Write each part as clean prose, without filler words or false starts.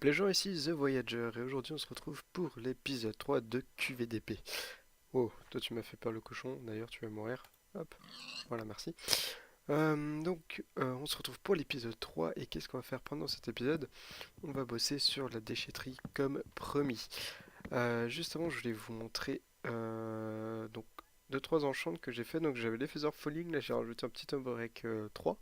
Up les gens, ici The Voyager, et aujourd'hui on se retrouve pour l'épisode 3 de QVDP. Oh, toi tu m'as fait peur le cochon, d'ailleurs tu vas mourir. Hop, voilà, merci. On se retrouve pour l'épisode 3, et qu'est-ce qu'on va faire pendant cet épisode? On va bosser sur la déchetterie comme promis. Juste avant, je voulais vous montrer donc 2-3 enchantes que j'ai fait. Donc j'avais les Feather Falling, là j'ai rajouté un petit Break 3.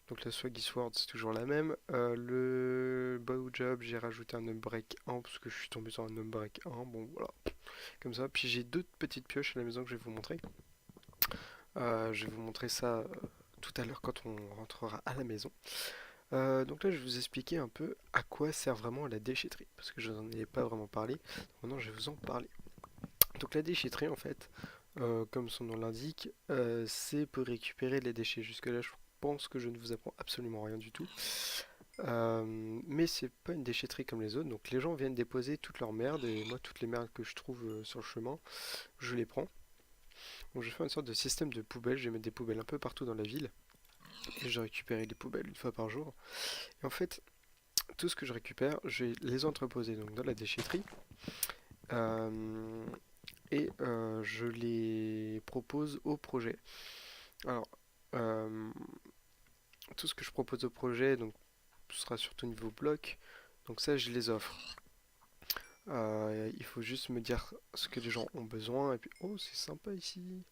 Donc la Swaggy Sword c'est toujours la même. Le Bow Job j'ai rajouté un Break 1 parce que je suis tombé sur un Break 1. Bon voilà, comme ça. Puis j'ai deux petites pioches à la maison que je vais vous montrer. Je vais vous montrer ça tout à l'heure quand on rentrera à la maison. Donc là je vais vous expliquer un peu à quoi sert vraiment la déchetterie. Parce que je n'en ai pas vraiment parlé. Maintenant je vais vous en parler. Donc la déchetterie en fait, comme son nom l'indique, c'est pour récupérer les déchets. Jusque là je pense que je ne vous apprends absolument rien du tout. Mais c'est pas une déchetterie comme les autres, donc les gens viennent déposer toute leur merde et moi toutes les merdes que je trouve sur le chemin, je les prends. Donc je fais une sorte de système de poubelles, je vais mettre des poubelles un peu partout dans la ville et je récupère les poubelles une fois par jour. Et en fait, tout ce que je récupère, je vais les entreposer donc dans la déchetterie euh, je les propose au projet. Alors, euh, tout ce que je propose au projet, donc ce sera surtout niveau bloc, donc ça je les offre. Il faut juste me dire ce que les gens ont besoin. Et puis, oh, c'est sympa ici.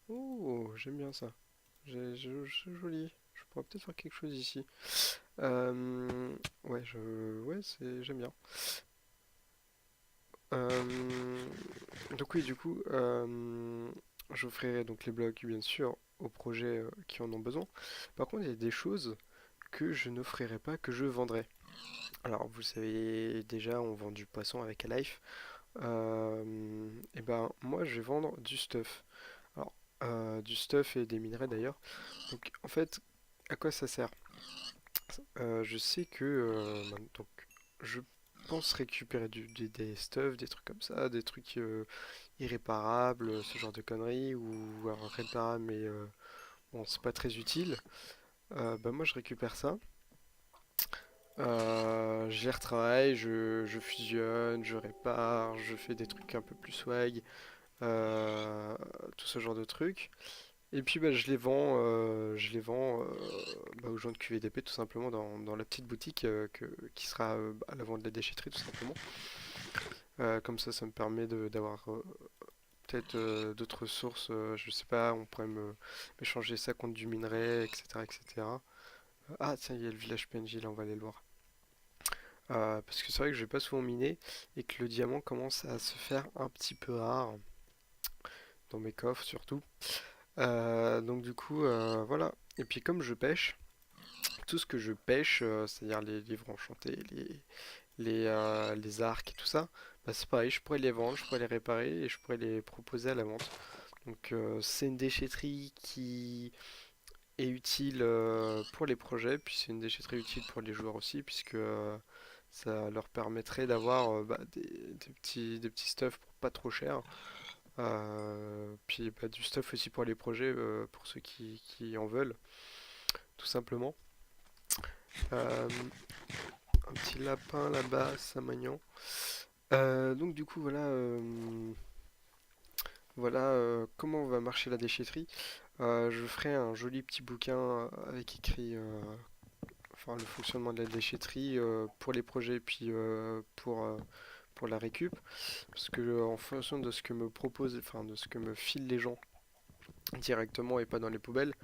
Oh, j'aime bien ça. C'est joli. Je pourrais peut-être faire quelque chose ici. Ouais, ouais, j'aime bien. Euh, donc oui, du coup, j'offrirai donc les blocs, bien sûr, aux projets qui en ont besoin. Par contre, il y a des choses que je n'offrirai pas, que je vendrai. Alors, vous savez déjà, on vend du poisson avec Alife. Et ben moi je vais vendre du stuff. Alors du stuff et des minerais d'ailleurs. Donc en fait à quoi ça sert? Je sais que donc je pense récupérer des stuff, des trucs comme ça, des trucs irréparables, ce genre de conneries ou alors réparables mais bon c'est pas très utile. Bah moi je récupère ça. J'y retravaille, je fusionne, je répare, je fais des trucs un peu plus swag. euh, Tout ce genre de trucs. Et puis bah, je les vends bah, aux gens de QVDP tout simplement dans la petite boutique qui sera à l'avant de la déchetterie tout simplement. Comme ça me permet d'avoir peut-être d'autres sources. Je sais pas, on pourrait m'échanger ça contre du minerai, etc., etc. Ah tiens, il y a le village PNJ là, on va aller le voir. Parce que c'est vrai que je vais pas souvent miner et que le diamant commence à se faire un petit peu rare dans mes coffres surtout. Donc du coup, voilà. Et puis comme je pêche, tout ce que je pêche, c'est-à-dire les livres enchantés, les arcs et tout ça, bah c'est pareil, je pourrais les vendre, je pourrais les réparer et je pourrais les proposer à la vente. Donc c'est une déchetterie qui est utile pour les projets, puis c'est une déchetterie utile pour les joueurs aussi, puisque ça leur permettrait d'avoir bah, des petits stuff pour pas trop cher. Puis bah, du stuff aussi pour les projets, pour ceux qui en veulent, tout simplement. Euh, un petit lapin là-bas, Samagnan. Donc du coup voilà, voilà comment va marcher la déchetterie. Je ferai un joli petit bouquin avec écrit enfin, le fonctionnement de la déchetterie pour les projets puis pour la récup. Parce que en fonction de ce que me propose, enfin de ce que me filent les gens directement et pas dans les poubelles,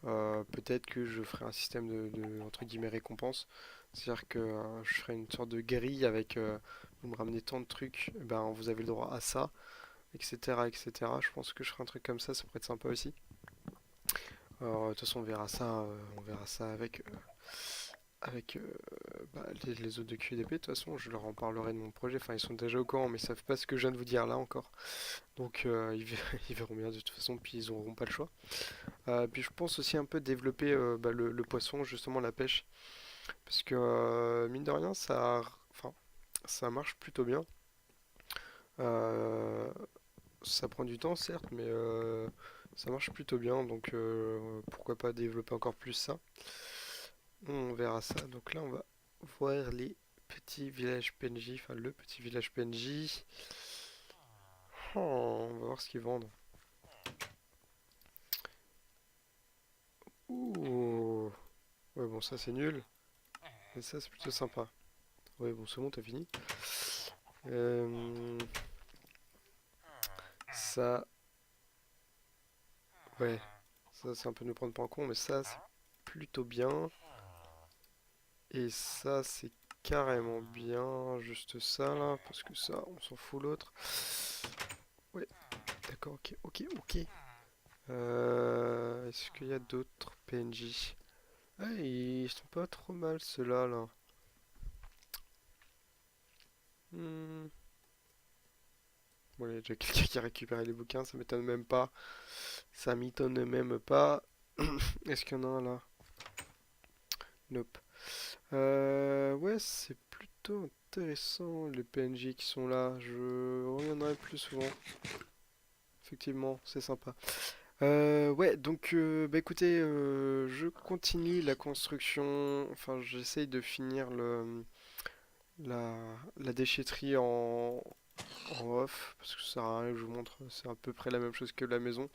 peut-être que je ferai un système entre guillemets récompense. C'est-à-dire que je ferai une sorte de grille avec vous me ramenez tant de trucs, eh ben vous avez le droit à ça, etc. etc. Je pense que je ferai un truc comme ça pourrait être sympa aussi. Alors, de toute façon on verra ça avec bah, les autres de QDP. De toute façon, je leur en parlerai de mon projet. Enfin, ils sont déjà au courant, mais ils savent pas ce que je viens de vous dire là encore. Donc, ils verront bien de toute façon, puis ils auront pas le choix. Puis je pense aussi un peu développer bah, le poisson, justement la pêche. Parce que mine de rien, enfin, ça marche plutôt bien. Euh, Ça prend du temps, certes, mais ça marche plutôt bien. Donc pourquoi pas développer encore plus ça. On verra ça. Donc là, on va voir les petits villages PNJ, enfin le petit village PNJ. Oh, on va voir ce qu'ils vendent. Ouh. Ouais, bon, ça c'est nul. Mais ça c'est plutôt sympa. Ouais, bon, c'est bon, t'as fini. Euh, ça, ouais, ça c'est un peu nous prendre pour un con, mais ça c'est plutôt bien. Et ça c'est carrément bien, juste ça là, parce que ça, on s'en fout l'autre. Ouais, d'accord, ok, ok, ok. Est-ce qu'il y a d'autres PNJ? Ah, ils sont pas trop mal ceux-là là. Hmm. Bon, il y a déjà quelqu'un qui a récupéré les bouquins, ça m'étonne même pas. Ça m'étonne même pas. Est-ce qu'il y en a un là? Nope. Ouais, c'est plutôt intéressant les PNJ qui sont là. Je reviendrai plus souvent. Effectivement, c'est sympa. Ouais, donc bah écoutez, je continue la construction. Enfin, j'essaye de finir la, la déchetterie en off parce que ça sert à rien que je vous montre. C'est à peu près la même chose que la maison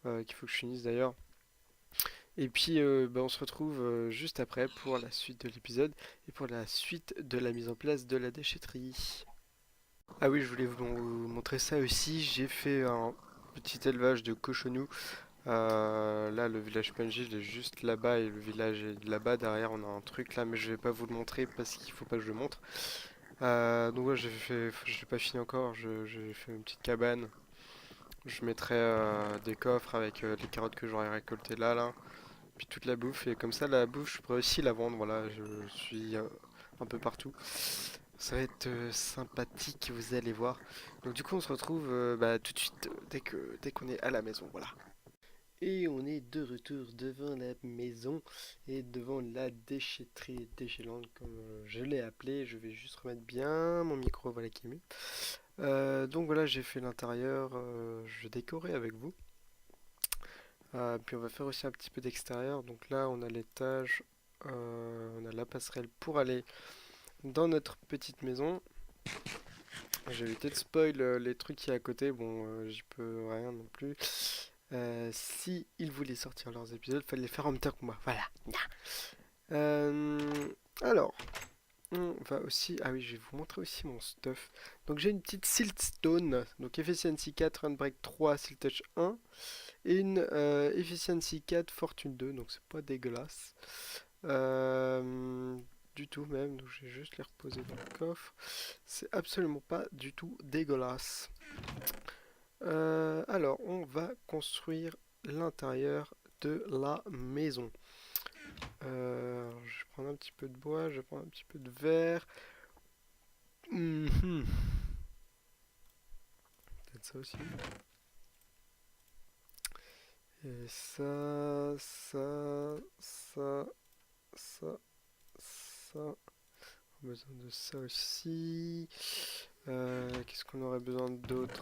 qu'il faut que je finisse d'ailleurs. Et puis, bah, on se retrouve juste après pour la suite de l'épisode et pour la suite de la mise en place de la déchetterie. Ah oui, je voulais vous montrer ça aussi. J'ai fait un petit élevage de cochonous. Là, le village PNJ, il est juste là-bas et le village est là-bas. Derrière, on a un truc là, mais je vais pas vous le montrer parce qu'il faut pas que je le montre. Donc ouais, je l'ai pas fini encore. J'ai fait une petite cabane. Je mettrai des coffres avec les carottes que j'aurai récoltées là. Puis toute la bouffe, et comme ça la bouffe je pourrais aussi la vendre, voilà, je suis un peu partout. Ça va être sympathique, vous allez voir. Donc du coup on se retrouve bah, tout de suite dès qu'on est à la maison, voilà. Et on est de retour devant la maison et devant la déchetterie déchellante comme je l'ai appelé. Je vais juste remettre bien mon micro, voilà qui est mieux. Donc voilà, j'ai fait l'intérieur, je vais décorer avec vous. Puis on va faire aussi un petit peu d'extérieur. Donc là, on a l'étage, on a la passerelle pour aller dans notre petite maison. J'ai évité de spoil les trucs qui est à côté. Bon, j'y peux rien non plus. Si ils voulaient sortir leurs épisodes, fallait les faire en même temps que moi. Voilà. Euh, alors, on va aussi. Ah oui, je vais vous montrer aussi mon stuff. Donc j'ai une petite Siltstone. Donc Efficiency 4, Handbrake 3, Siltouch 1. Et une Efficiency 4 Fortune 2, donc c'est pas dégueulasse. Du tout même, donc je vais juste les reposer dans le coffre. C'est absolument pas du tout dégueulasse. Alors, on va construire l'intérieur de la maison. Je vais prendre un petit peu de bois, je vais prendre un petit peu de verre. Mhm. Peut-être ça aussi. Et ça, ça. Besoin de ça aussi. Qu'est-ce qu'on aurait besoin d'autre?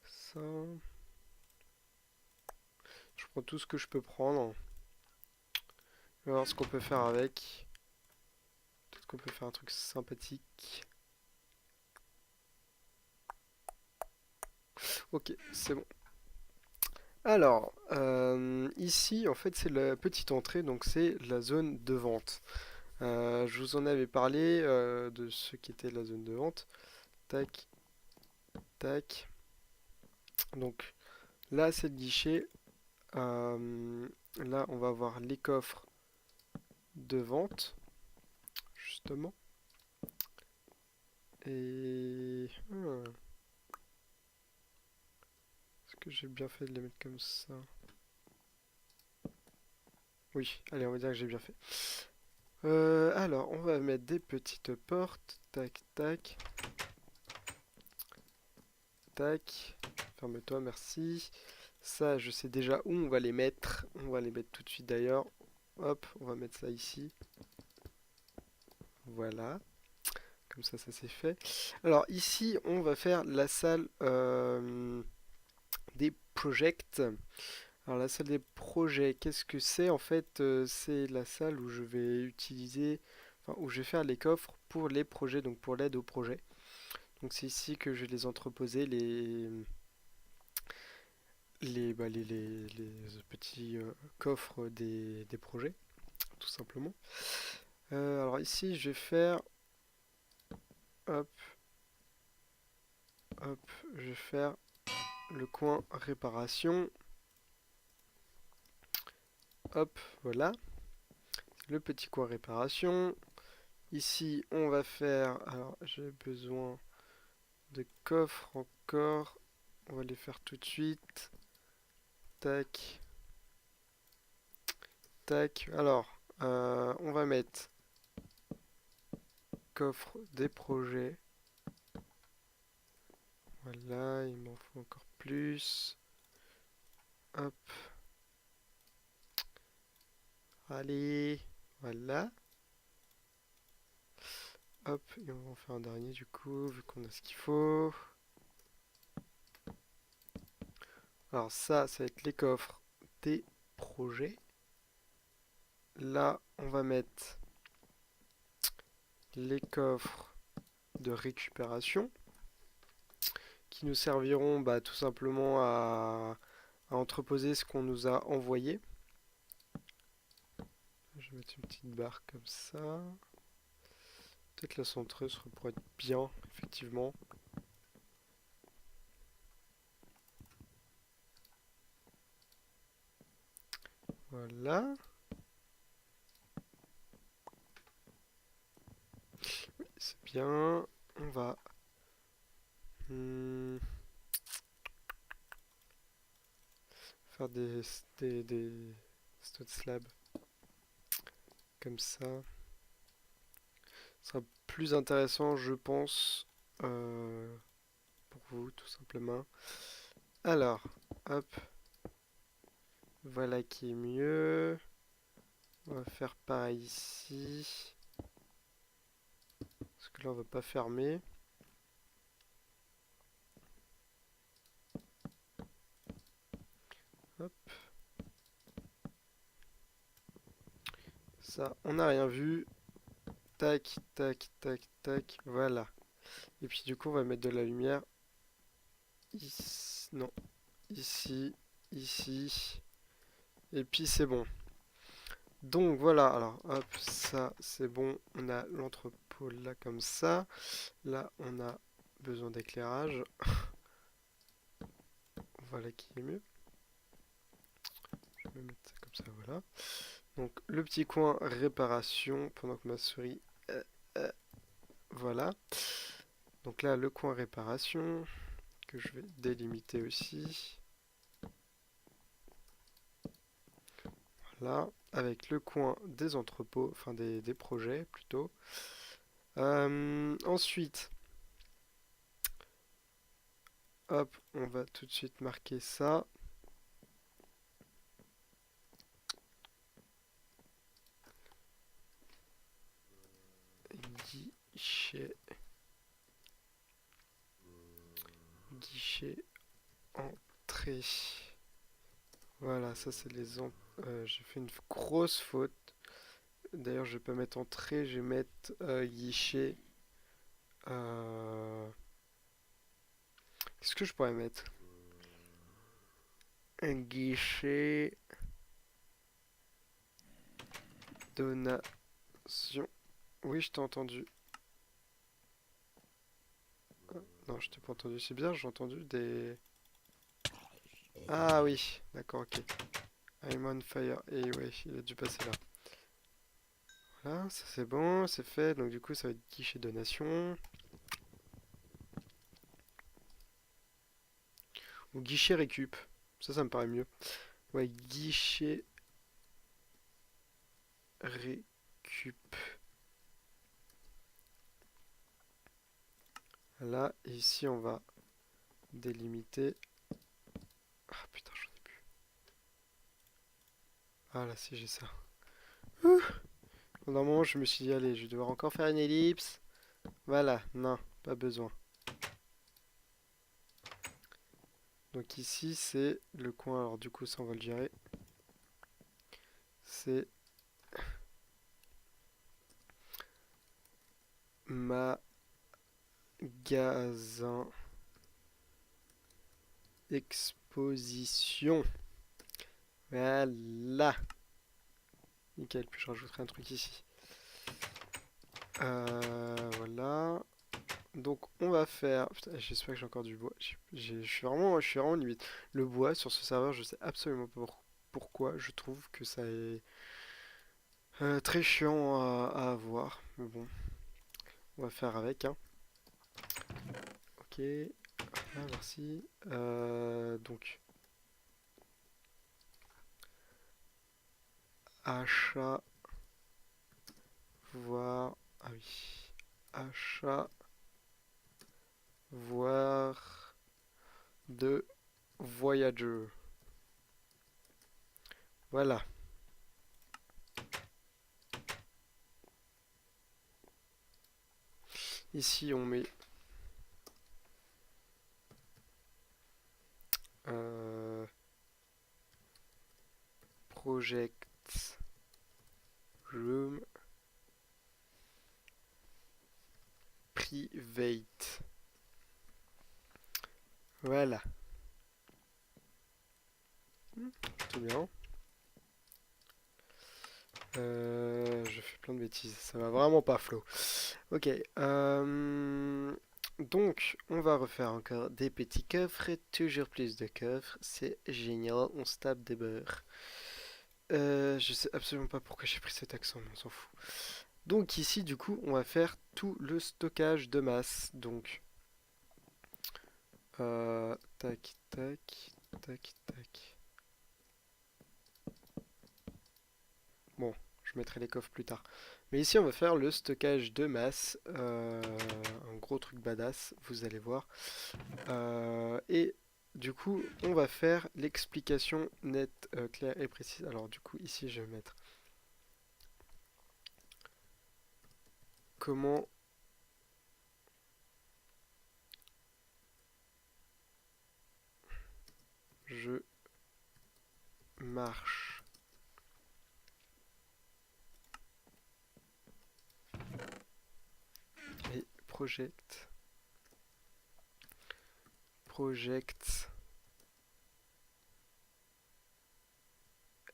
Ça. Je prends tout ce que je peux prendre. On va voir ce qu'on peut faire avec. Peut-être qu'on peut faire un truc sympathique. Ok, c'est bon. Alors, ici, en fait, c'est la petite entrée, donc c'est la zone de vente. Je vous en avais parlé de ce qui était la zone de vente. Tac, tac. Donc, là, c'est le guichet. Là, on va avoir les coffres de vente, justement. Et... est-ce que j'ai bien fait de les mettre comme ça? Oui, allez, on va dire que j'ai bien fait. Alors, on va mettre des petites portes. Tac, tac. Tac. Ferme-toi, merci. Ça, je sais déjà où on va les mettre. On va les mettre tout de suite d'ailleurs. Hop, on va mettre ça ici. Voilà. Comme ça c'est fait. Alors ici, on va faire la salle des projects. Alors la salle des projets, qu'est-ce que c'est? En fait, c'est la salle où je vais utiliser, enfin, où je vais faire les coffres pour les projets, donc pour l'aide aux projets. Donc c'est ici que je vais les entreposer, les petits coffres des projets, tout simplement. Alors ici, je vais faire, hop, hop, je vais faire le coin réparation. Hop, voilà, le petit coin réparation. Ici, on va faire, alors j'ai besoin de coffres encore. On va les faire tout de suite. Tac, tac. Alors, on va mettre coffre des projets. Voilà, il m'en faut encore plus. Hop. Allez, voilà. Hop, et on va en faire un dernier du coup, vu qu'on a ce qu'il faut. Alors ça va être les coffres des projets. Là, on va mettre les coffres de récupération qui nous serviront tout simplement à entreposer ce qu'on nous a envoyé. Je vais mettre une petite barre comme ça. Peut-être la centreuse pourrait être bien, effectivement. Voilà. Oui, c'est bien. On va... faire des stud slabs comme ça. Ce sera plus intéressant, je pense, pour vous, tout simplement. Alors, hop. Voilà qui est mieux. On va faire pareil ici. Parce que là, on va pas fermer. Hop. Ça, on n'a rien vu. Tac, tac, tac, tac. Voilà. Et puis du coup, on va mettre de la lumière. Ici. Non. Ici. Ici. Et puis c'est bon. Donc voilà. Alors, hop, ça, c'est bon. On a l'entrepôt là comme ça. Là, on a besoin d'éclairage. Voilà qui est mieux. Je vais mettre ça comme ça, voilà. Donc le petit coin réparation pendant que ma souris... euh, voilà. Donc là, le coin réparation que je vais délimiter aussi. Voilà. Avec le coin des entrepôts, enfin des projets plutôt. Ensuite, hop, on va tout de suite marquer ça. Guichet. Guichet. Entrée. Voilà, ça c'est les j'ai fait une grosse faute. D'ailleurs, je vais pas mettre entrée, je vais mettre guichet. Qu'est-ce que je pourrais mettre? Un guichet. Donation. Oui, je t'ai entendu. Ah, non, je t'ai pas entendu. C'est bizarre, j'ai entendu des... Ah oui, d'accord, ok. I'm on fire. Et ouais, il a dû passer là. Voilà, ça c'est bon, c'est fait. Donc du coup, ça va être guichet donation. Ou guichet récup. Ça me paraît mieux. Ouais, guichet récup. Là, et ici, on va délimiter. Ah putain, j'en ai plus. Ah là, si j'ai ça. Pendant un moment, je me suis dit, allez, je vais devoir encore faire une ellipse. Voilà, non, pas besoin. Donc ici, c'est le coin. Alors du coup, ça, on va le gérer. C'est magasin exposition. Voilà. Nickel, puis je rajouterai un truc ici. Voilà. Donc on va faire. Putain, j'espère que j'ai encore du bois. Je suis vraiment limite. Le bois sur ce serveur, je sais absolument pas pourquoi. Je trouve que ça est très chiant à avoir. Mais bon, on va faire avec, hein. Ok. Ah, merci. Donc achat, voir. Ah oui. Achat, voir de voyageurs. Voilà. Ici, on met project room private. Voilà. Tout bien. Je fais plein de bêtises. Ça va vraiment pas, Flo. Ok. Donc, on va refaire encore des petits coffres. Toujours plus de coffres. C'est génial. On se tape des beurres. Je sais absolument pas pourquoi j'ai pris cet accent, mais on s'en fout. Donc ici, du coup, on va faire tout le stockage de masse. Donc, tac, tac, tac, tac. Bon, je mettrai les coffres plus tard. Mais ici, on va faire le stockage de masse. Un gros truc badass, vous allez voir. Et du coup, on va faire l'explication nette, claire et précise. Alors du coup, ici, je vais mettre comment je marche. Et project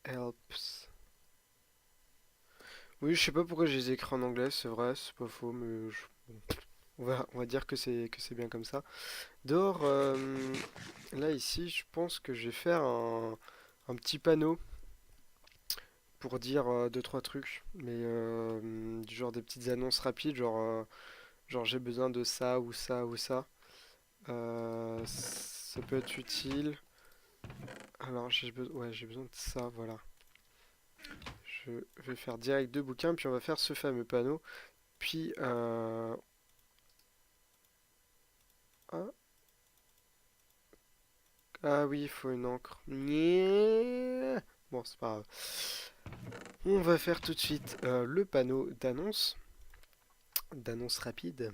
helps. Oui, je sais pas pourquoi je les ai écrits en anglais, c'est vrai, c'est pas faux, mais bon, on va dire que c'est bien comme ça. Dehors, là ici, je pense que je vais faire un petit panneau pour dire deux trois trucs, mais du genre des petites annonces rapides, genre j'ai besoin de ça ou ça ou ça. Ça peut être utile. Alors j'ai besoin de ça, voilà. Je vais faire direct deux bouquins, puis on va faire ce fameux panneau. Puis ah, ah oui, il faut une encre. Nyeh. Bon, c'est pas grave. On va faire tout de suite le panneau d'annonce rapide.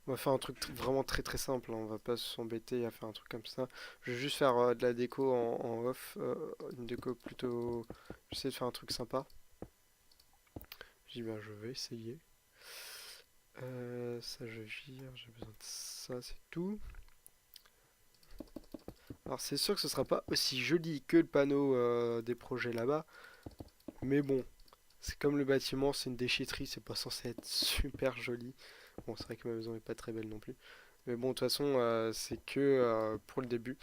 On va faire un truc vraiment très très simple, hein. On va pas s'embêter à faire un truc comme ça. Je vais juste faire de la déco en off, une déco plutôt. J'essaie de faire un truc sympa. Je dis ben je vais essayer. Ça je vire, j'ai besoin de ça, c'est tout. Alors c'est sûr que ce sera pas aussi joli que le panneau des projets là-bas, mais bon, c'est comme le bâtiment, c'est une déchetterie, c'est pas censé être super joli. Bon, c'est vrai que ma maison est pas très belle non plus. Mais bon, de toute façon, c'est que pour le début.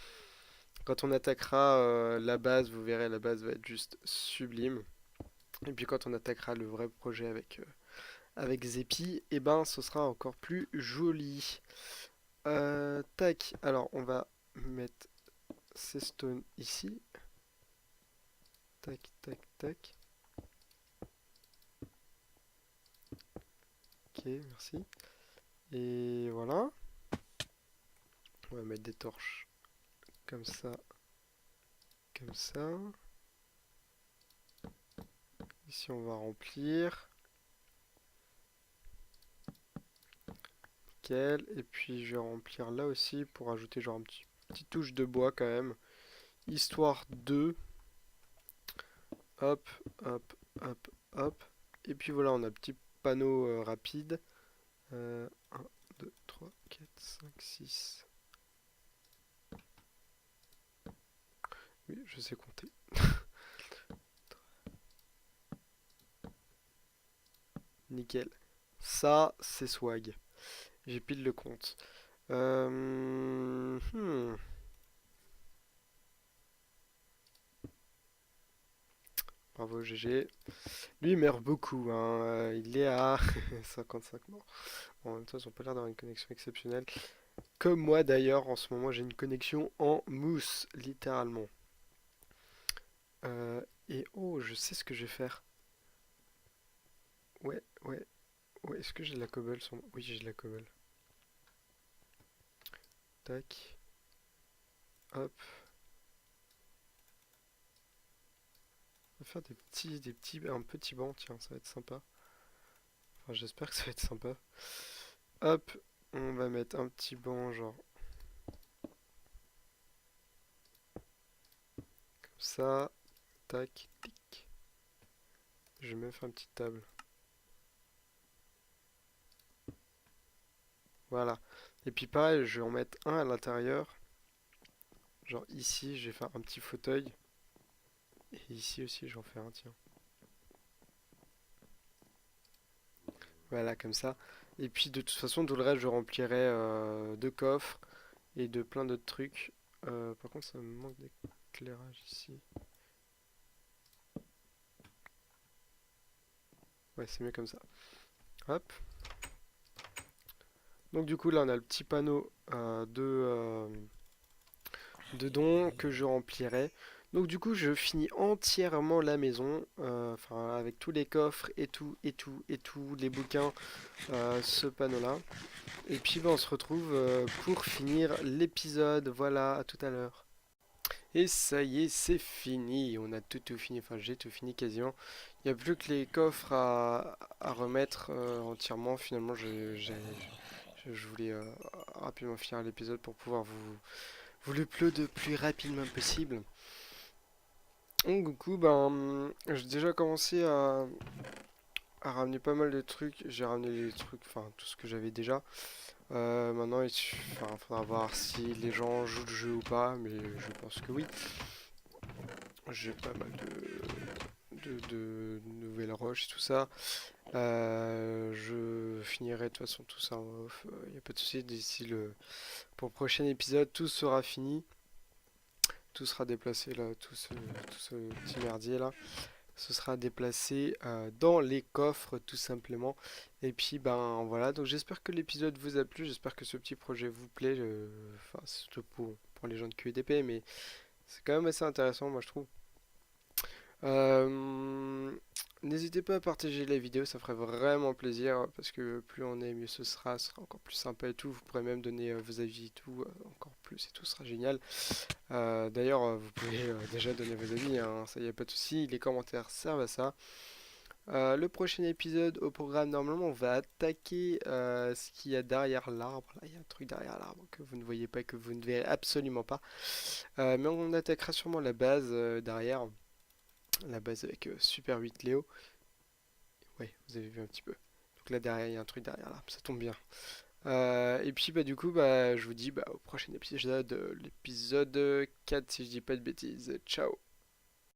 Quand on attaquera la base, vous verrez, la base va être juste sublime. Et puis quand on attaquera le vrai projet avec Zepi, et ben ce sera encore plus joli. Tac, alors on va mettre ces stones ici. Tac, tac, tac. Ok, merci. Et voilà. On va mettre des torches comme ça, comme ça. Ici on va remplir. Nickel. Et puis je vais remplir là aussi pour ajouter genre petite touche de bois quand même. Histoire de. Hop, hop, hop, hop. Et puis voilà, on a un petit panneau rapide. 1, 2, 3, 4, 5, 6. Oui, je sais compter. Nickel. Ça, c'est swag. J'ai pile le compte. Euh, hmm, Bravo GG. Lui, il meurt beaucoup, hein. Il est à 55 morts. Bon, en même temps, ils ont pas l'air d'avoir une connexion exceptionnelle. Comme moi d'ailleurs, en ce moment, j'ai une connexion en mousse, littéralement. Et oh, je sais ce que je vais faire. Ouais, ouais, ouais. Est-ce que j'ai de la cobble Oui, j'ai de la cobble. Tac, hop. On va faire un petit banc, tiens, ça va être sympa. Enfin, j'espère que ça va être sympa. Hop, on va mettre un petit banc, genre comme ça. Tac, tic. Je vais même faire une petite table. Voilà. Et puis pareil, je vais en mettre un à l'intérieur. Genre ici, je vais faire un petit fauteuil. Et ici aussi, j'en fais un, tiens. Voilà, comme ça. Et puis de toute façon, tout le reste, je remplirai de coffres et de plein d'autres trucs. Par contre, ça me manque d'éclairage ici. Ouais, c'est mieux comme ça. Hop. Donc du coup, là, on a le petit panneau de dons que je remplirai. Donc du coup, je finis entièrement la maison, enfin avec tous les coffres et tout, et tout, et tout, les bouquins, ce panneau-là. Et puis ben, on se retrouve pour finir l'épisode. Voilà, à tout à l'heure. Et ça y est, c'est fini. On a tout fini. Enfin, j'ai tout fini quasiment. Il n'y a plus que les coffres à remettre entièrement. Finalement, je voulais rapidement finir l'épisode pour pouvoir vous le upload le plus rapidement possible. Donc, du coup, ben, j'ai déjà commencé à ramener pas mal de trucs. J'ai ramené les trucs, enfin, tout ce que j'avais déjà. Maintenant, enfin, faudra voir si les gens jouent le jeu ou pas, mais je pense que oui. J'ai pas mal de nouvelles roches, tout ça. Je finirai de toute façon tout ça en off. Il n'y a pas de souci, pour le prochain épisode, tout sera fini. Tout sera déplacé là, tout ce petit merdier là. Ce sera déplacé dans les coffres tout simplement. Et puis ben voilà, donc j'espère que l'épisode vous a plu, j'espère que ce petit projet vous plaît. Enfin, c'est surtout pour les gens de QEDP, mais c'est quand même assez intéressant, moi je trouve. Euh, N'hésitez pas à partager la vidéo, ça ferait vraiment plaisir parce que plus on est, mieux ce sera encore plus sympa et tout. Vous pourrez même donner vos avis et tout, encore plus et tout, ce sera génial. D'ailleurs, vous pouvez déjà donner vos avis, hein, ça y a pas de souci, les commentaires servent à ça. Le prochain épisode au programme, normalement, on va attaquer ce qu'il y a derrière l'arbre. Là, il y a un truc derrière l'arbre que vous ne voyez pas, que vous ne verrez absolument pas. Mais on attaquera sûrement la base derrière. La base avec Super 8 Léo. Ouais, vous avez vu un petit peu. Donc là derrière, il y a un truc derrière là, ça tombe bien. Et puis bah du coup bah je vous dis bah au prochain épisode, l'épisode 4 si je dis pas de bêtises. Ciao.